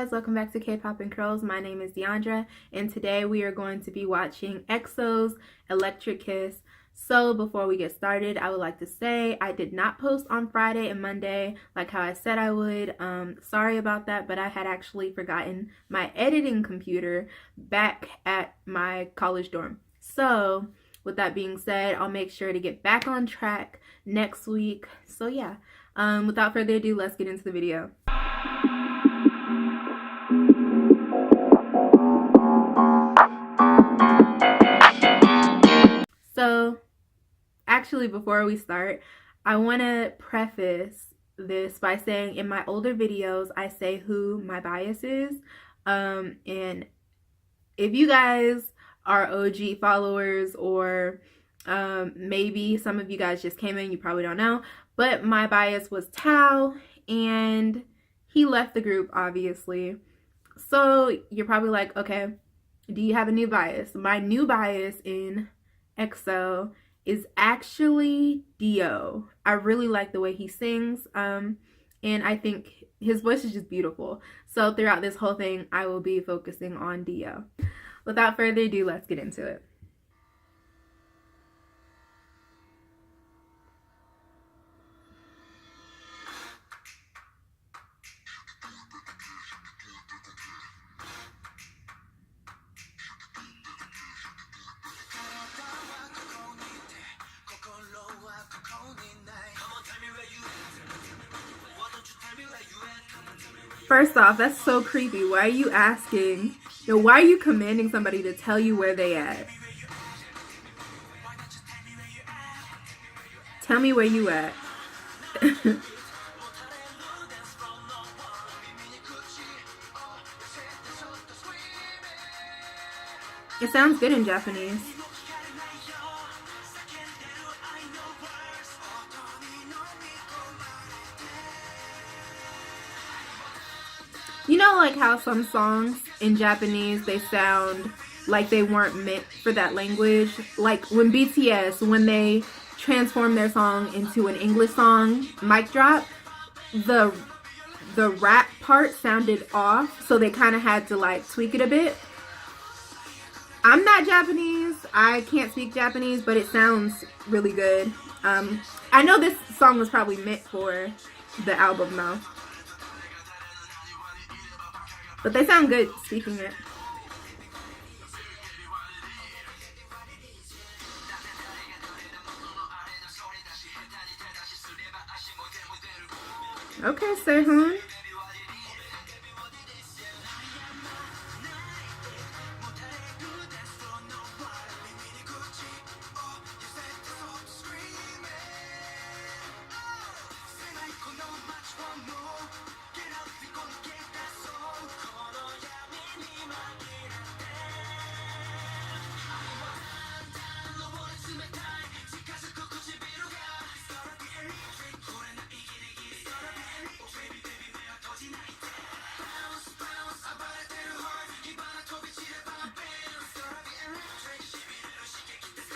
Guys, welcome back to K-Pop and Curls. My name is Deandra, and today we are going to be watching EXO's Electric Kiss. So before we get started, I would like to say I did not post on Friday and Monday like how I said I would. Sorry about that, but I had actually forgotten my editing computer back at my college dorm. So with that being said, I'll make sure to get back on track next week. So yeah, without further ado, let's get into the video. So actually, before we start, I want to preface this by saying in my older videos, I say who my bias is. And if you guys are OG followers, or maybe some of you guys just came in, you probably don't know, but my bias was Tao, and he left the group, obviously. So you're probably like, okay, do you have a new bias? My new bias in EXO is actually Dio. I really like the way he sings, and I think his voice is just beautiful. So throughout this whole thing, I will be focusing on Dio. Without further ado, let's get into it. First off, that's so creepy. Why are you asking? Why are you commanding somebody to tell you where they at? Tell me where you at. It sounds good in Japanese. You know, like how some songs in Japanese, they sound like they weren't meant for that language? Like when BTS, when they transformed their song into an English song, Mic Drop, the rap part sounded off, so they kind of had to like tweak it a bit. I'm not Japanese, I can't speak Japanese, but it sounds really good. I know this song was probably meant for the album though. But they sound good speaking it. Okay, Sehun.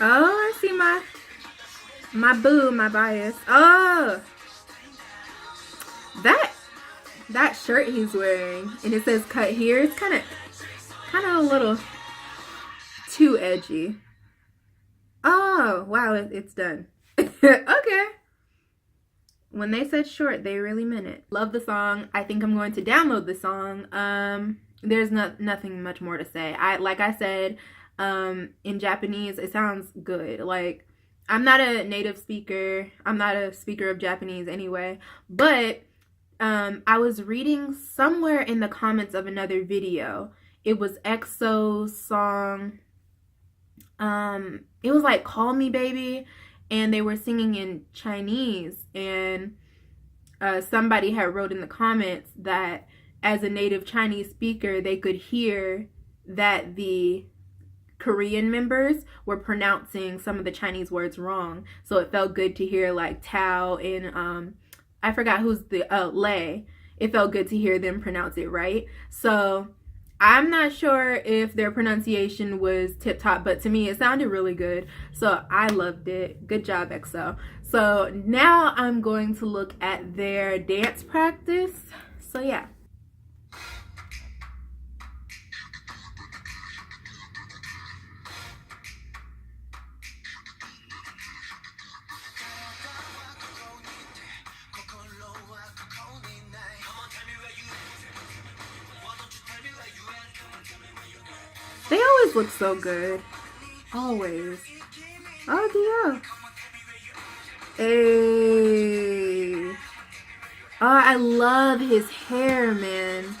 Oh, I see my boo, my bias. Oh, that shirt he's wearing, and it says cut here. It's kind of a little too edgy. Oh, wow, it's done. Okay. When they said short, they really meant it. Love the song. I think I'm going to download the song. There's nothing much more to say. Like I said, in Japanese, it sounds good. Like, I'm not a native speaker. I'm not a speaker of Japanese anyway. But I was reading somewhere in the comments of another video. It was EXO's song. It was like Call Me Baby, and they were singing in Chinese, and somebody had wrote in the comments that as a native Chinese speaker, they could hear that the Korean members were pronouncing some of the Chinese words wrong. So it felt good to hear like Tao and I forgot who's the Lay. It felt good to hear them pronounce it right. So I'm not sure if their pronunciation was tip top, but to me it sounded really good. So I loved it. Good job, EXO. So now I'm going to look at their dance practice. So yeah. They always look so good. Always. Oh, Dio. Hey. Oh, I love his hair, man.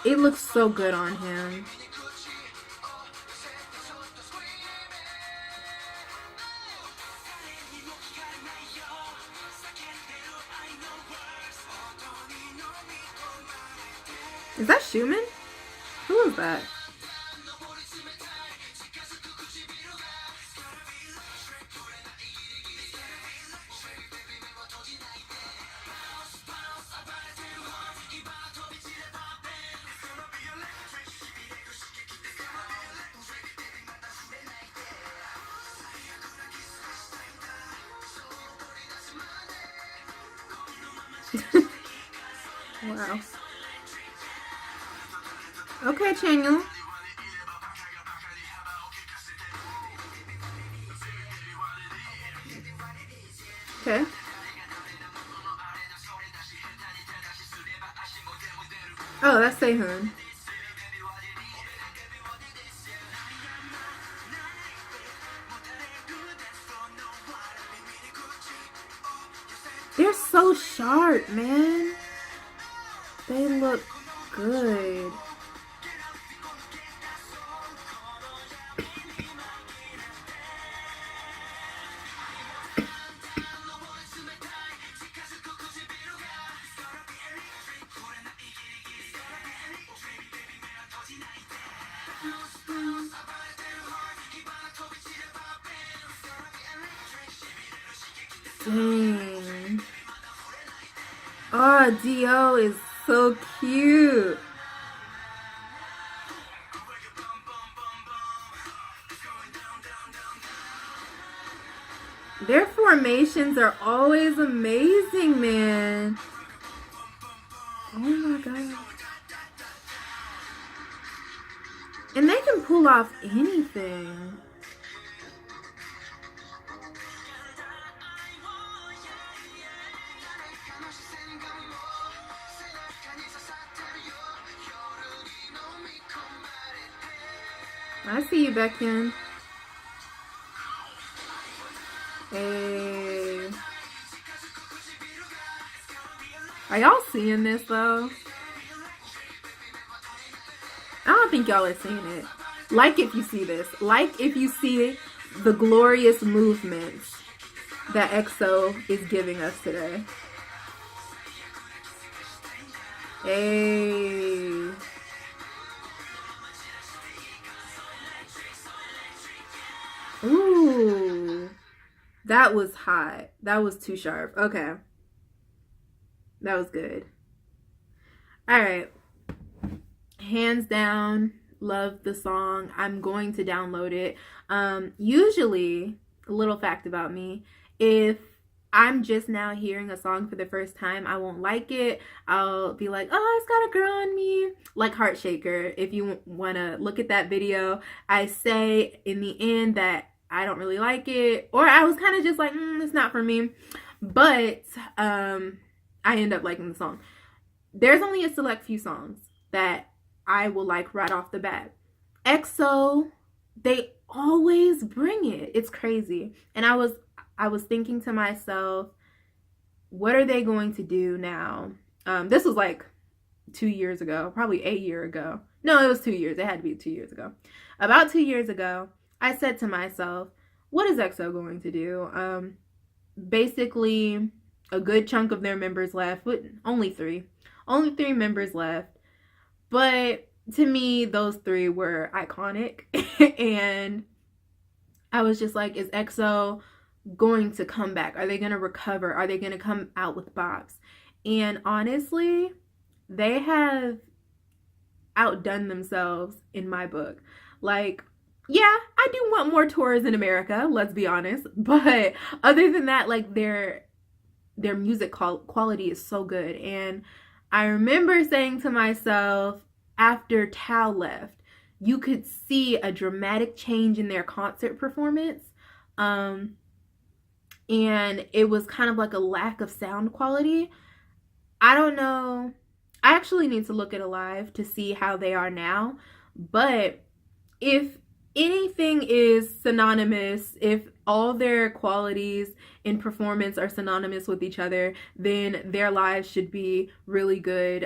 It looks so good on him. Is that Schumann? Who is that? Wow. Okay, Chanyeol. Okay. Oh, that's Sehun. They're so sharp, man. They look good. Dang. Oh, Dio is so cute. Their formations are always amazing, man. Oh my god. And they can pull off anything. I see you, Baekhyun. Hey. Are y'all seeing this though? I don't think y'all are seeing it. Like if you see this. Like if you see the glorious movements that EXO is giving us today. Hey. Ooh. That was hot. That was too sharp. Okay. That was good. All right. Hands down, love the song. I'm going to download it. Usually, a little fact about me, if I'm just now hearing a song for the first time, I won't like it. I'll be like, oh, it's got a girl on me. Like Heart Shaker. If you want to look at that video, I say in the end that I don't really like it. Or I was kind of just like, it's not for me. But I end up liking the song. There's only a select few songs that I will like right off the bat. EXO, they always bring it. It's crazy. And I was thinking to myself, what are they going to do now? This was like 2 years ago, probably a year ago. No, it was 2 years. It had to be 2 years ago. About 2 years ago, I said to myself, what is EXO going to do? Basically, a good chunk of their members left, but only 3. Only 3 members left. But to me, those 3 were iconic. And I was just like, is EXO going to come back? Are they going to recover? Are they going to come out with bops? And honestly, they have outdone themselves in my book. Like, yeah, I do want more tours in America, let's be honest. But other than that, like their music quality is so good. And I remember saying to myself, after Tao left, you could see a dramatic change in their concert performance. And it was kind of like a lack of sound quality. I don't know. I actually need to look at Alive to see how they are now. But if anything is synonymous, if all their qualities in performance are synonymous with each other, then their lives should be really good.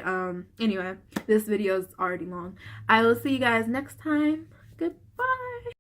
Anyway, this video is already long. I will see you guys next time. Goodbye.